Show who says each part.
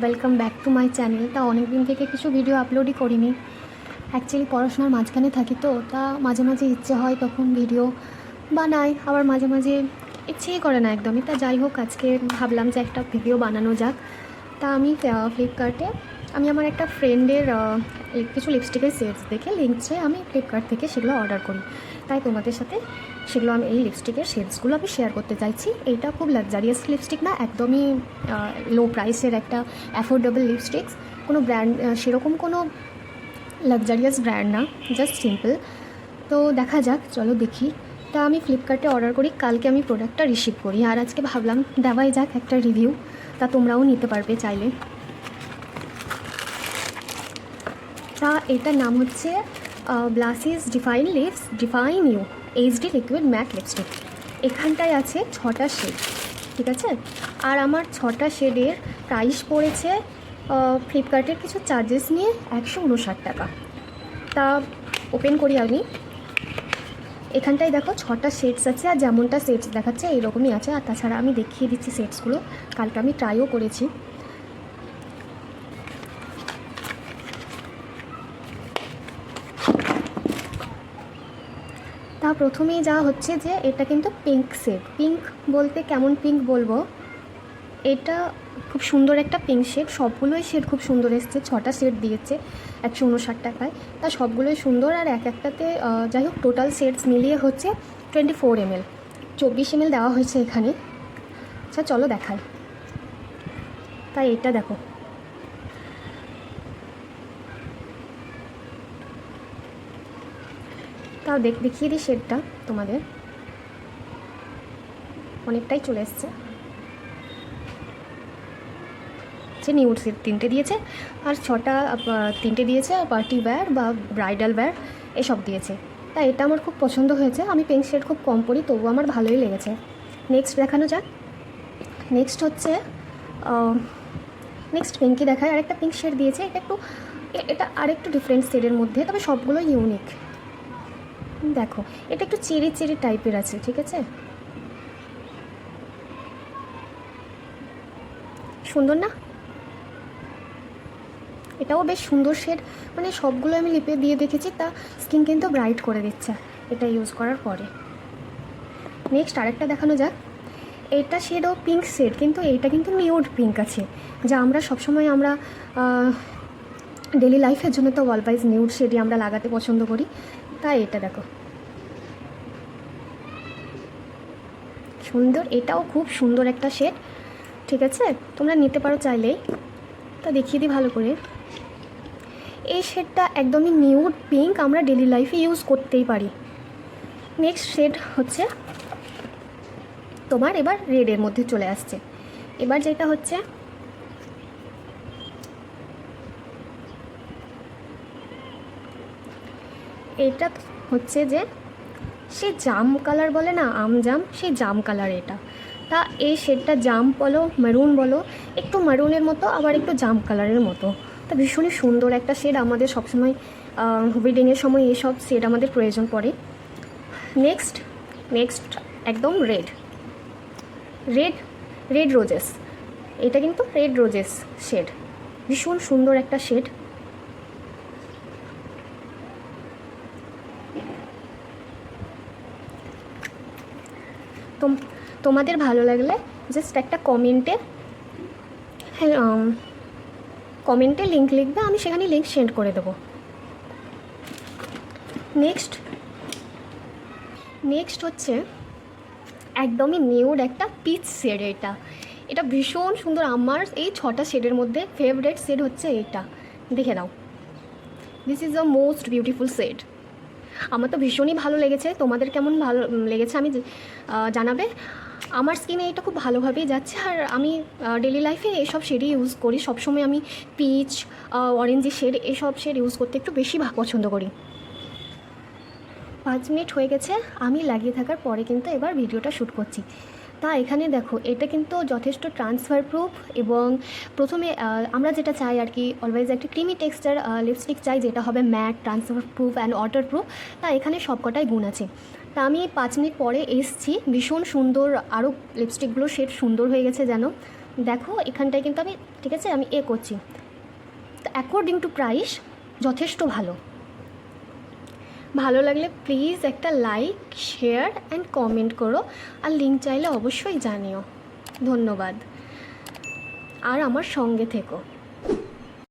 Speaker 1: Welcome back to my channel. তা অনেক দিন থেকে কিছু ভিডিও আপলোডই করিনি। অ্যাকচুয়ালি পড়াশোনার মাঝখানে থাকি তো, তা মাঝে মাঝে ইচ্ছে হয় তখন ভিডিও বানাই, আবার মাঝে মাঝে ইচ্ছেই করে না একদমই। তা যাই হোক, আজকে ভাবলাম যে একটা ভিডিও বানানো যাক। তা আমি ফ্লিপকার্টে আমি আমার একটা ফ্রেন্ডের কিছু লিপস্টিকের সেটস দেখে লিঙ্কসে আমি ফ্লিপকার্ট থেকে সেগুলো অর্ডার করি। তাই তোমাদের সাথে সেগুলো আমি এই লিপস্টিকের শেডসগুলো আমি শেয়ার করতে চাইছি। এইটা খুব লাক্সারিয়াস লিপস্টিক না, একদমই লো প্রাইসের একটা অ্যাফোর্ডেবল লিপস্টিক্স। কোনো ব্র্যান্ড সেরকম কোনো লাক্সারিয়াস ব্র্যান্ড না, জাস্ট সিম্পল। তো দেখা যাক, চলো দেখি। তা আমি ফ্লিপকার্টে অর্ডার করি, কালকে আমি প্রোডাক্টটা রিসিভ করি, আর আজকে ভাবলাম দেওয়াই যাক একটা রিভিউ। তা তোমরাও নিতে পারবে চাইলে। তা এটার নাম হচ্ছে ব্লাসিস define lips define you HD liquid matte lipstick. এখানটায় আছে 6টা শেড, ঠিক আছে। আর আমার 6টা শেডের প্রাইস পড়েছে ফ্লিপকার্টের কিছু চার্জেস নিয়ে 159 টাকা। তা ওপেন করি আমি। এখানটায় দেখো 6টা শেডস আছে, আর যেমনটা শেডস দেখাচ্ছে এইরকমই আছে। আর তাছাড়া আমি দেখিয়ে দিচ্ছি শেডসগুলো, কালকে আমি ট্রাইও করেছি। তা প্রথমেই যা হচ্ছে যে এটা কিন্তু পিঙ্ক শেড। পিঙ্ক বলতে কেমন পিঙ্ক বলবো, এটা খুব সুন্দর একটা পিঙ্ক শেড। সবগুলোই শেড খুব সুন্দর এসছে, 6টা শেড দিয়েছে 159 টাকায়। তা সবগুলোই সুন্দর, আর এক একটাতে যাই হোক টোটাল শেডস মিলিয়ে হচ্ছে 24 ml, 24 ml দেওয়া হয়েছে এখানে। আচ্ছা চলো দেখাই। তাই এটা দেখো, তাও দেখিয়ে দিই শেডটা তোমাদের। অনেকটাই চলে এসছে। যে নিউড শেড 3টে দিয়েছে, আর 3টে দিয়েছে পার্টি ওয়্যার বা ব্রাইডাল ওয়্যার এসব দিয়েছে। তাই এটা আমার খুব পছন্দ হয়েছে। আমি পিঙ্ক শেড খুব কম পরি, তবুও আমার ভালোই লেগেছে। নেক্সট দেখানো যাক। নেক্সট হচ্ছে নেক্সট পিঙ্কই দেখায়। আরেকটা পিঙ্ক শেড দিয়েছে, এটা আরেকটু ডিফারেন্ট শেডের মধ্যে, তবে সবগুলো ইউনিক। দেখো এটা একটু চেরি চেরি টাইপের আছে, ঠিক আছে। সুন্দর না? এটাও বেশ সুন্দর শেড, মানে সবগুলো আমি লিপে দিয়ে দেখেছি, তা স্কিন কিন্তু ব্রাইট করে দিচ্ছে এটা ইউজ করার পরে। নেক্সট আরেকটা দেখানো যাক। এটা শেডও পিঙ্ক শেড, কিন্তু এইটা কিন্তু নিউড পিঙ্ক আছে, যা আমরা সবসময় ডেলি লাইফের জন্য তো অলওয়েজ নিউড শেডই আমরা লাগাতে পছন্দ করি। তাই এটা দেখো সুন্দর, এটাও খুব সুন্দর একটা শেড, ঠিক আছে। তোমরা নিতে পারো চাইলেই। তা দেখিয়ে দিই ভালো করে। এই শেডটা একদমই নিউড পিঙ্ক, আমরা ডেলি লাইফে ইউজ করতেই পারি। নেক্সট শেড হচ্ছে তোমার এবার রেডের মধ্যে চলে আসছে। এবার যেটা হচ্ছে এটা হচ্ছে যে সে জাম কালার বলে না, আম জাম, সেই জাম কালার এটা। তা এই শেডটা জাম বলো মেরুন বলো, একটু মেরুনের মতো আবার একটু জাম কালারের মতো। তা ভীষণই সুন্দর একটা শেড, আমাদের সবসময় ওয়েডিংয়ের সময় এইসব শেড আমাদের প্রয়োজন পড়ে। নেক্সট একদম রেড রোজেস। এটা কিন্তু রেড রোজেস শেড, ভীষণ সুন্দর একটা শেড। তোমাদের ভালো লাগলে জাস্ট একটা কমেন্টে লিঙ্ক লিখবে, আমি সেখানে লিঙ্ক সেন্ড করে দেবো। নেক্সট হচ্ছে একদমই নিউড একটা পিচ শেড। এটা ভীষণ সুন্দর। আমার এই 6টা শেডের মধ্যে ফেভারিট শেড হচ্ছে এইটা, দেখে নাও। This is the most beautiful shade. আমার তো ভীষণই ভালো লেগেছে। তোমাদের কেমন ভালো লেগেছে আমি জানাবে। আমার স্কিনে এটা খুব ভালোভাবেই যাচ্ছে, আর আমি ডেলি লাইফে এসব শেডই ইউজ করি সবসময়। আমি পিচ, অরেঞ্জি শেড, এসব শেড ইউজ করতে একটু বেশি পছন্দ করি। 5 মিনিট হয়ে গেছে আমি লাগিয়ে থাকার পরে, কিন্তু এবার ভিডিওটা শ্যুট করছি। তা এখানে দেখো এটা কিন্তু যথেষ্ট ট্রান্সফার প্রুফ, এবং প্রথমে আমরা যেটা চাই আর কি, অলওয়েজ একটা ক্রিমি টেক্সচার লিপস্টিক চাই, যেটা হবে matte, transfer proof and waterproof. তা এখানে সবকটাই গুণ আছে। তা আমি 5 মিনিট পরে এসছি, ভীষণ সুন্দর, আরও লিপস্টিকগুলো শেড সুন্দর হয়ে গেছে যেন। দেখো এখানটায় কিন্তু আমি ঠিক আছে আমি করছি, তো অ্যাকর্ডিং টু প্রাইস যথেষ্ট ভালো। ভালো লাগলে প্লিজ একটা লাইক, শেয়ার অ্যান্ড কমেন্ট করো, আর লিঙ্ক চাইলে অবশ্যই জানিও। ধন্যবাদ, আর আমার সঙ্গে থেকো।